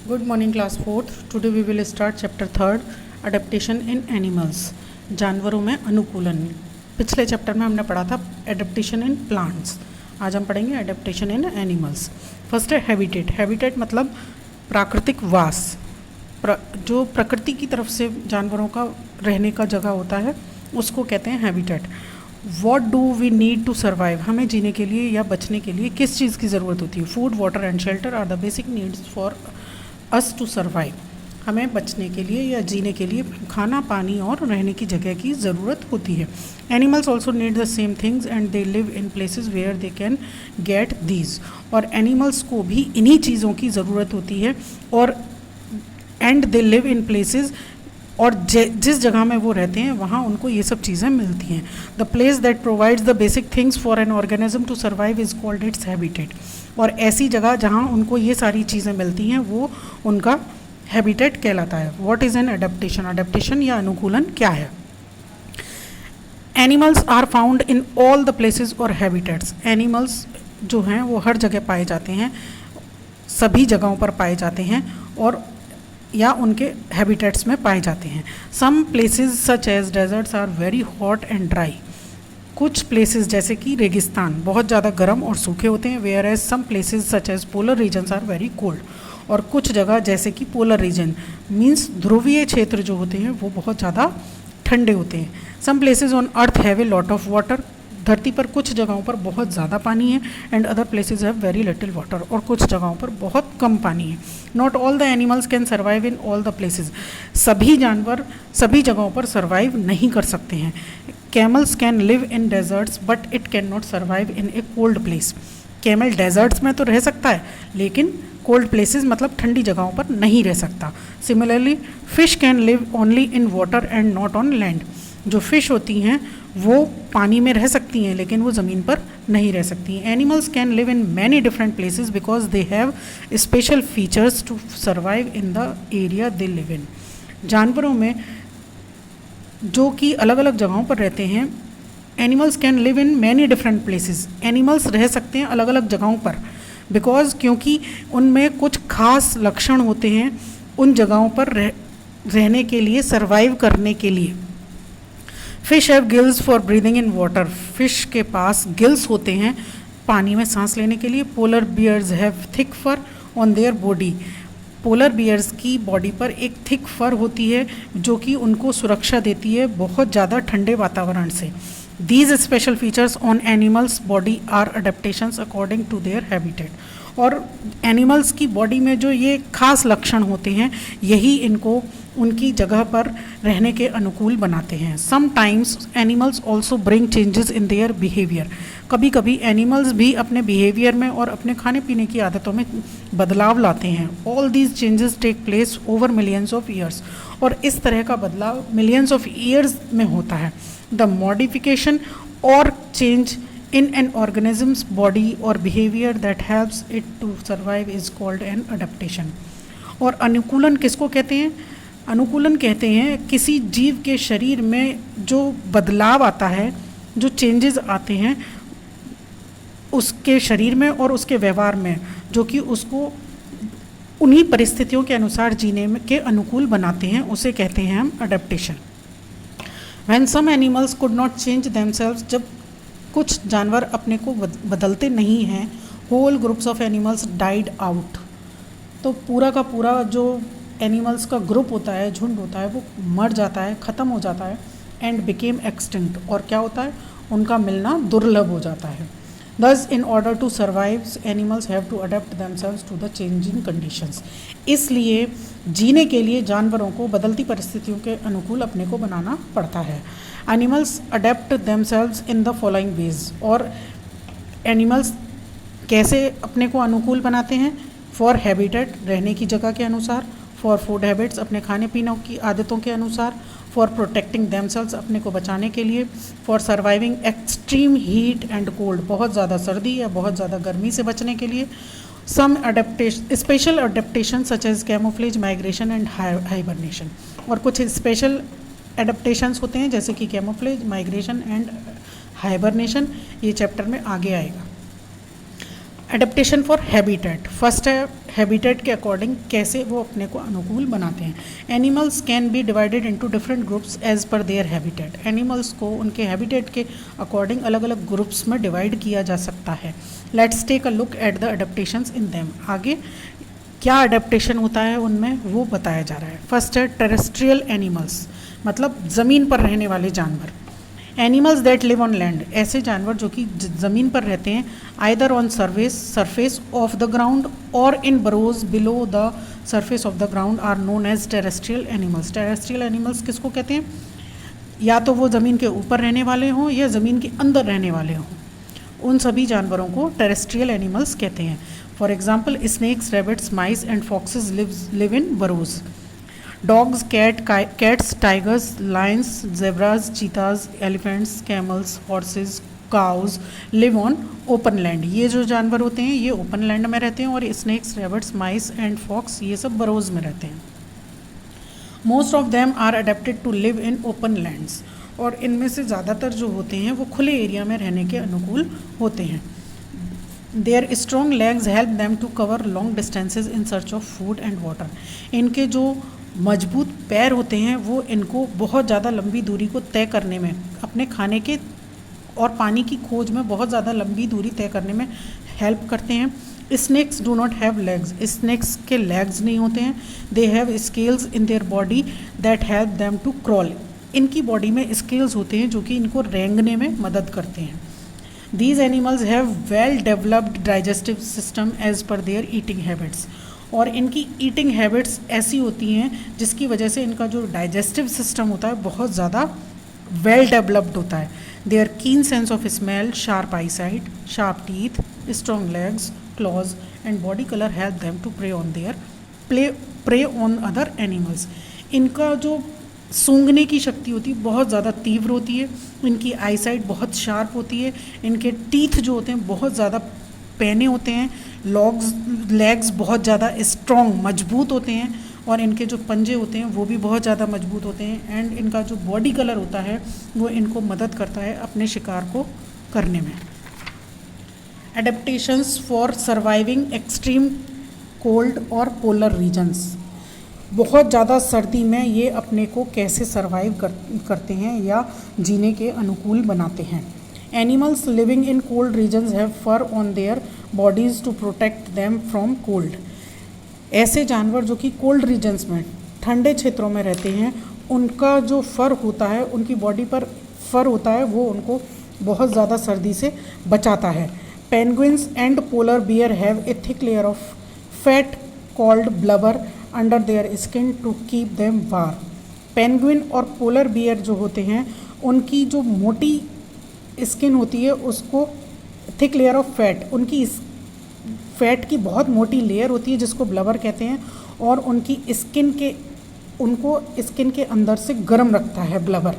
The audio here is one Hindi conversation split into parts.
Good morning, class 4th. Today we will start chapter 3rd, adaptation in animals. जानवरों में अनुकूलन. पिछले चैप्टर में हमने पढ़ा था एडेप्टेशन इन प्लांट्स. आज हम पढ़ेंगे एडेप्टेशन इन एनिमल्स. फर्स्ट है हैबिटेट. हैबिटेट मतलब प्राकृतिक वास. जो प्रकृति की तरफ से जानवरों का रहने का जगह होता है उसको कहते हैं habitat. What do we need to survive. हमें जीने के लिए या बचने के लिए किस चीज़ की ज़रूरत होती है. Food, water and shelter are the basic needs for us to survive. हमें बचने के लिए या जीने के लिए खाना, पानी और रहने की जगह की ज़रूरत होती है. Animals also need the same things and they live in places where they can get these. और एनिमल्स को भी इन्हीं चीज़ों की ज़रूरत होती है और and they live in places, और जिस जगह में वो रहते हैं वहाँ उनको ये सब चीज़ें मिलती हैं. The place that provides the basic things for an organism to survive is called its habitat. और ऐसी जगह जहाँ उनको ये सारी चीज़ें मिलती हैं वो उनका हैबिटेट कहलाता है. What is an adaptation. Adaptation या अनुकूलन क्या है. Animals are found in all the places और हैबिटेट्स. एनिमल्स जो हैं वो हर जगह पाए जाते हैं, सभी जगहों पर पाए जाते हैं और या उनके हैबिटेट्स में पाए जाते हैं. Some places such as deserts are very hot and dry. कुछ प्लेसेस जैसे कि रेगिस्तान बहुत ज़्यादा गर्म और सूखे होते हैं. Whereas some places such as polar regions are very cold. और कुछ जगह जैसे कि पोलर रीजन मीन्स ध्रुवीय क्षेत्र जो होते हैं वो बहुत ज़्यादा ठंडे होते हैं. Some places on earth have a lot of water. धरती पर कुछ जगहों पर बहुत ज़्यादा पानी है. And other places have very little water. और कुछ जगहों पर बहुत कम पानी है. Not all the animals can survive in all the places. सभी जानवर सभी जगहों पर सर्वाइव नहीं कर सकते हैं. Camels can live in deserts but it can not survive in a cold place. Camel deserts में तो रह सकता है लेकिन कोल्ड प्लेसेस मतलब ठंडी जगहों पर नहीं रह सकता. Similarly fish can live only in water and not on land. जो फिश होती हैं वो पानी में रह सकती हैं लेकिन वो ज़मीन पर नहीं रह सकती हैं. Animals can live in many different places because they have special features to survive in the area they live in. जानवरों में जो कि अलग अलग जगहों पर रहते हैं, animals can live in many different places. Animals रह सकते हैं अलग अलग जगहों पर बिकॉज क्योंकि उनमें कुछ खास लक्षण होते हैं उन जगहों पर रहने के लिए, सर्वाइव करने के लिए. Fish have gills for breathing in water. Fish के पास गिल्स होते हैं पानी में सांस लेने के लिए. Polar bears have thick fur on their body. Polar bears की बॉडी पर एक थिक फर होती है जो कि उनको सुरक्षा देती है बहुत ज़्यादा ठंडे वातावरण से. These special features on animals body are adaptations according to their habitat. और एनिमल्स की बॉडी में जो ये खास लक्षण होते हैं यही इनको उनकी जगह पर रहने के अनुकूल बनाते हैं. Sometimes animals also bring changes in their behaviour. कभी कभी एनिमल्स भी अपने बिहेवियर में और अपने खाने पीने की आदतों में बदलाव लाते हैं. All these changes take place over millions of years. और इस तरह का बदलाव मिलियंस ऑफ ईयर्स में होता है. द मॉडिफिकेशन और change in an organism's body or behavior that helps it to survive is called an adaptation. और अनुकूलन किसको कहते हैं. अनुकूलन कहते हैं किसी जीव के शरीर में जो बदलाव आता है, जो चेंजेस आते हैं उसके शरीर में और उसके व्यवहार में, जो कि उसको उन्हीं परिस्थितियों के अनुसार जीने के अनुकूल बनाते हैं, उसे कहते हैं हम adaptation. When some animals could not change themselves, जब कुछ जानवर अपने को बदलते नहीं हैं, whole groups of animals died out. तो पूरा का पूरा जो एनिमल्स का ग्रुप होता है, झुंड होता है, वो मर जाता है, ख़त्म हो जाता है. And became extinct. और क्या होता है, उनका मिलना दुर्लभ हो जाता है. Thus, in order to survive, animals have to adapt themselves to the changing conditions. इसलिए जीने के लिए जानवरों को बदलती परिस्थितियों के अनुकूल अपने को बनाना पड़ता है. Animals adapt themselves in the following ways. और एनिमल्स कैसे अपने को अनुकूल बनाते हैं. फॉर हैबिटेट रहने की जगह के अनुसार. फॉर फूड हैबिट्स अपने खाने पीने की आदतों के अनुसार. फॉर प्रोटेक्टिंग देमसेल्व्स अपने को बचाने के लिए. For surviving extreme heat and cold बहुत ज़्यादा सर्दी या बहुत ज़्यादा गर्मी से बचने के लिए. Some adaptation special adaptation such as camouflage, migration and hibernation. और कुछ स्पेशल एडेप्टेशंस होते हैं जैसे कि कैमोफ्लेज, माइग्रेशन एंड हाइबरनेशन. ये चैप्टर में आगे आएगा. एडेप्टेशन फॉर हैबिटेट, फर्स्ट है हैबिटेट के अकॉर्डिंग कैसे वो अपने को अनुकूल बनाते हैं। Animals can be divided into different groups as per their habitat, animals को उनके हैबिटेट के अकॉर्डिंग अलग अलग ग्रुप्स में डिवाइड किया जा सकता है। Let's take a look at the adaptations in them, आगे क्या अडेप्टेशन होता है उनमें वो बताया जा रहा है। फर्स्ट है टेरेस्ट्रियल एनिमल्स, मतलब ज़मीन पर रहने वाले जानवर। Animals that live on land, ऐसे जानवर जो कि ज़मीन पर रहते हैं, either on surface of the ground or in burrows below the surface of the ground are known as terrestrial animals. Terrestrial animals किसको कहते हैं? या तो वो ज़मीन के ऊपर रहने वाले हों या ज़मीन के अंदर रहने वाले हों, उन सभी जानवरों को टेरेस्ट्रियल एनिमल्स कहते हैं। For example snakes, rabbits, mice and foxes live in burrows. Dogs, cats, tigers, lions, zebras, cheetahs, elephants, camels, horses, cows live on open land। ये जो जानवर होते हैं ये ओपन लैंड में रहते हैं, और snakes, rabbits, mice and fox ये सब बरोज में रहते हैं। Most of them are adapted to live in open lands, और इनमें से ज़्यादातर जो होते हैं वो खुले एरिया में रहने के अनुकूल होते हैं। Their strong legs help them to cover long distances in search of food and water, इनके जो मजबूत पैर होते हैं वो इनको बहुत ज़्यादा लंबी दूरी को तय करने में, अपने खाने के और पानी की खोज में बहुत ज़्यादा लंबी दूरी तय करने में हेल्प करते हैं। Snakes do not have legs, snakes के लेग्स नहीं होते हैं। They have scales in their body that help them to crawl, इनकी बॉडी में स्केल्स होते हैं जो कि इनको रेंगने में मदद करते हैं। These animals have well developed digestive system as per their eating habits, और इनकी ईटिंग हैबिट्स ऐसी होती हैं जिसकी वजह से इनका जो डाइजेस्टिव सिस्टम होता है बहुत ज़्यादा वेल डेवलप्ड होता है। Their keen sense of smell, sharp eye sight, sharp teeth, strong legs, claws and body colour help them to prey on other animals. इनका जो सूंघने की शक्ति होती है बहुत ज़्यादा तीव्र होती है, इनकी आई साइट बहुत शार्प होती है, इनके टीथ जो होते हैं बहुत ज़्यादा पैने होते हैं, लेग्स बहुत ज़्यादा स्ट्रॉन्ग मजबूत होते हैं, और इनके जो पंजे होते हैं वो भी बहुत ज़्यादा मजबूत होते हैं, एंड इनका जो बॉडी कलर होता है वो इनको मदद करता है अपने शिकार को करने में। Adaptations for surviving extreme cold और पोलर रीजन्स, बहुत ज़्यादा सर्दी में ये अपने को कैसे सर्वाइव करते हैं या जीने के अनुकूल बनाते हैं। Animals living in cold regions have fur on their bodies to protect them from cold, ऐसे जानवर जो कि कोल्ड रीजन्स में ठंडे क्षेत्रों में रहते हैं, उनका जो फर होता है, उनकी बॉडी पर फर होता है, वो उनको बहुत ज़्यादा सर्दी से बचाता है। Penguins and polar bear have a thick layer of fat called blubber under their skin to keep them warm. Penguin और पोलर बियर जो होते हैं उनकी जो मोटी स्किन होती है उसको थिक लेयर ऑफ फैट, उनकी फैट की बहुत मोटी लेयर होती है जिसको ब्लबर कहते हैं, और उनको स्किन के अंदर से गर्म रखता है blubber.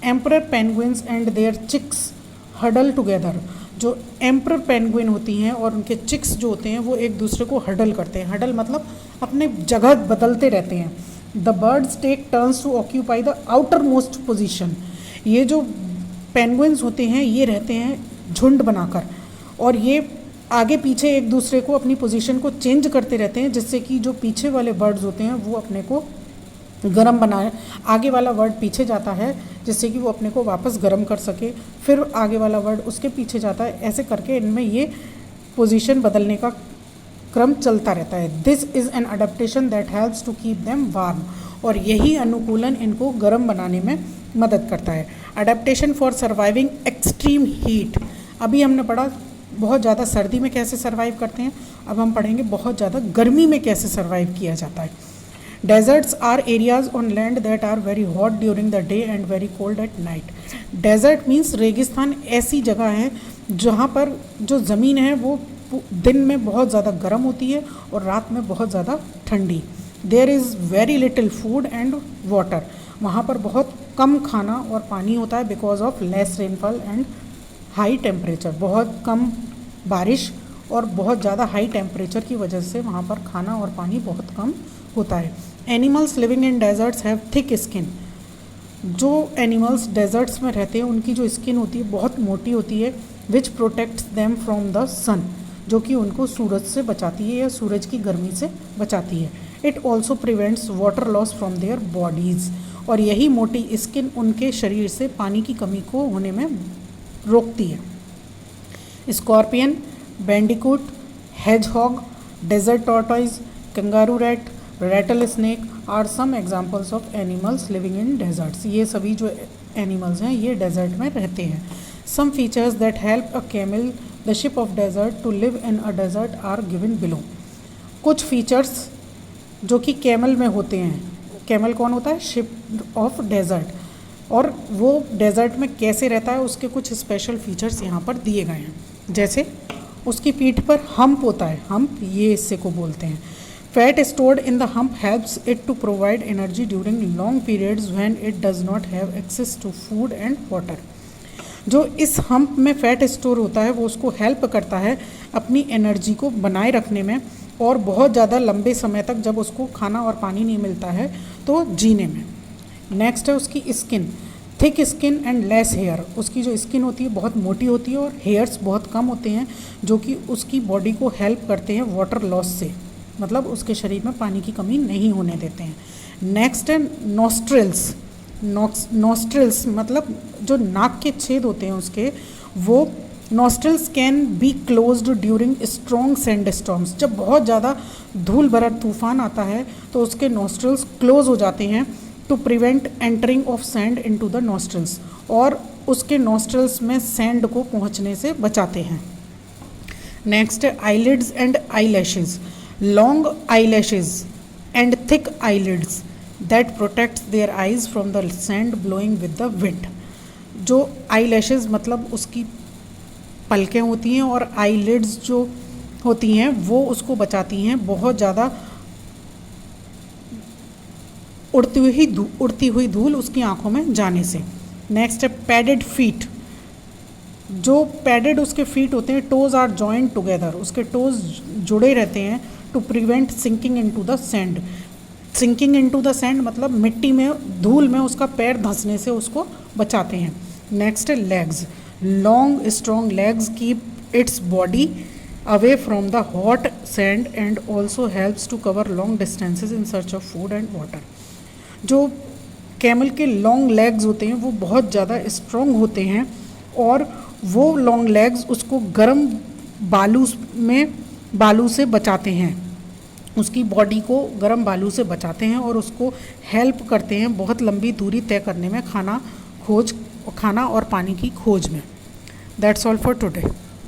Emperor penguins and their chicks huddle together, जो एम्परर पेंगुइन होती हैं और उनके चिक्स जो होते हैं वो एक दूसरे को हडल करते हैं। हडल मतलब अपने जगह बदलते रहते हैं। The birds take turns to occupy the outer most position, ये जो पेंगुइन्स होते हैं ये रहते हैं झुंड बनाकर, और ये आगे पीछे एक दूसरे को अपनी पोजीशन को चेंज करते रहते हैं, जिससे कि जो पीछे वाले बर्ड्स होते हैं वो अपने को गर्म बनाए, आगे वाला बर्ड पीछे जाता है जिससे कि वो अपने को वापस गर्म कर सके, फिर आगे वाला बर्ड उसके पीछे जाता है, ऐसे करके इनमें ये पोजीशन बदलने का क्रम चलता रहता है। This is an adaptation that helps to keep them warm, और यही अनुकूलन इनको गर्म बनाने में मदद करता है। Adaptation for surviving extreme heat, अभी हमने पढ़ा बहुत ज़्यादा सर्दी में कैसे सर्वाइव करते हैं, अब हम पढ़ेंगे बहुत ज़्यादा गर्मी में कैसे सर्वाइव किया जाता है। Deserts are areas on land that are very hot during the day and very cold at night. Desert means रेगिस्तान ऐसी जगह है जहाँ पर जो ज़मीन है वो दिन में बहुत ज़्यादा गर्म होती है और रात में बहुत ज़्यादा ठंडी। There is very little food and water, वहाँ पर बहुत कम खाना और पानी होता है because of less rainfall and high temperature, बहुत कम बारिश और बहुत ज़्यादा हाई टेम्परेचर की वजह से वहाँ पर खाना और पानी बहुत कम होता है। Animals living in desserts have thick skin, जो एनिमल्स डेजर्ट्स में रहते हैं उनकी जो स्किन होती है बहुत मोटी होती है, विच प्रोटेक्ट्स देम फ्रॉम द सन, जो कि उनको सूरज से बचाती है या सूरज की गर्मी से बचाती है। It also prevents water loss from their bodies, और यही मोटी स्किन उनके शरीर से पानी की कमी को होने में रोकती है। Scorpion, bandicoot, hedgehog, desert tortoise, kangaroo rat, rattlesnake are some examples of animals living in deserts. ये सभी जो एनिमल्स हैं ये डेजर्ट में रहते हैं। Some features that help a camel the ship of desert to live in a desert are given below. कुछ फीचर्स जो कि कैमल में होते हैं, कैमल कौन होता है? शिप ऑफ डेजर्ट, और वो डेजर्ट में कैसे रहता है उसके कुछ स्पेशल फीचर्स यहाँ पर दिए गए हैं। जैसे उसकी पीठ पर हम्प होता है, हम्प ये हिस्से को बोलते हैं। Fat stored in the hump helps it to provide energy during long periods when it does not have access to food and water. जो इस हम्प में फैट स्टोर होता है वो उसको हेल्प करता है अपनी एनर्जी को बनाए रखने में, और बहुत ज़्यादा लंबे समय तक जब उसको खाना और पानी नहीं मिलता है तो जीने में। नेक्स्ट है उसकी skin, thick skin and less hair. उसकी जो स्किन होती है बहुत मोटी होती है और हेयर्स बहुत कम होते हैं, जो कि उसकी बॉडी को हेल्प करते हैं वाटर लॉस से, मतलब उसके शरीर में पानी की कमी नहीं होने देते हैं। नेक्स्ट है नॉस्ट्रिल्स। नॉस्ट्रिल्स मतलब जो नाक के छेद होते हैं उसके, वो nostrils can be closed during strong sand storms. जब बहुत ज़्यादा धूल भरा तूफान आता है तो उसके नॉस्ट्रिल्स क्लोज हो जाते हैं to prevent entering of sand into the nostrils, और उसके नॉस्ट्रिल्स में सैंड को पहुंचने से बचाते हैं। नेक्स्ट है eyelids and eyelashes. Long eyelashes and thick eyelids that protects their eyes from the sand blowing with the wind. जो आईलैशेस मतलब उसकी पलकें होती हैं, और आईलिड्स जो होती हैं वो उसको बचाती हैं बहुत ज़्यादा उड़ती हुई धूल उसकी आंखों में जाने से। नेक्स्ट है पैडेड फीट। जो पैडेड उसके फीट होते हैं, टोज आर जॉइंट टुगेदर, उसके टोज जुड़े रहते हैं to prevent sinking into the sand. Sinking into the sand मतलब मिट्टी में, धूल में उसका पैर धंसने से उसको बचाते हैं। नेक्स्ट है legs. Long strong legs keep its body away from the hot sand and also helps to cover long distances in search of food and water। जो कैमल के लॉन्ग लेग्स होते हैं वो बहुत ज़्यादा स्ट्रॉन्ग होते हैं, और वो लॉन्ग लेग्स उसको गर्म बालू से बचाते हैं, उसकी बॉडी को गर्म बालू से बचाते हैं और उसको हेल्प करते हैं बहुत लंबी दूरी तय करने में, खाना और पानी की खोज में। That's all for today.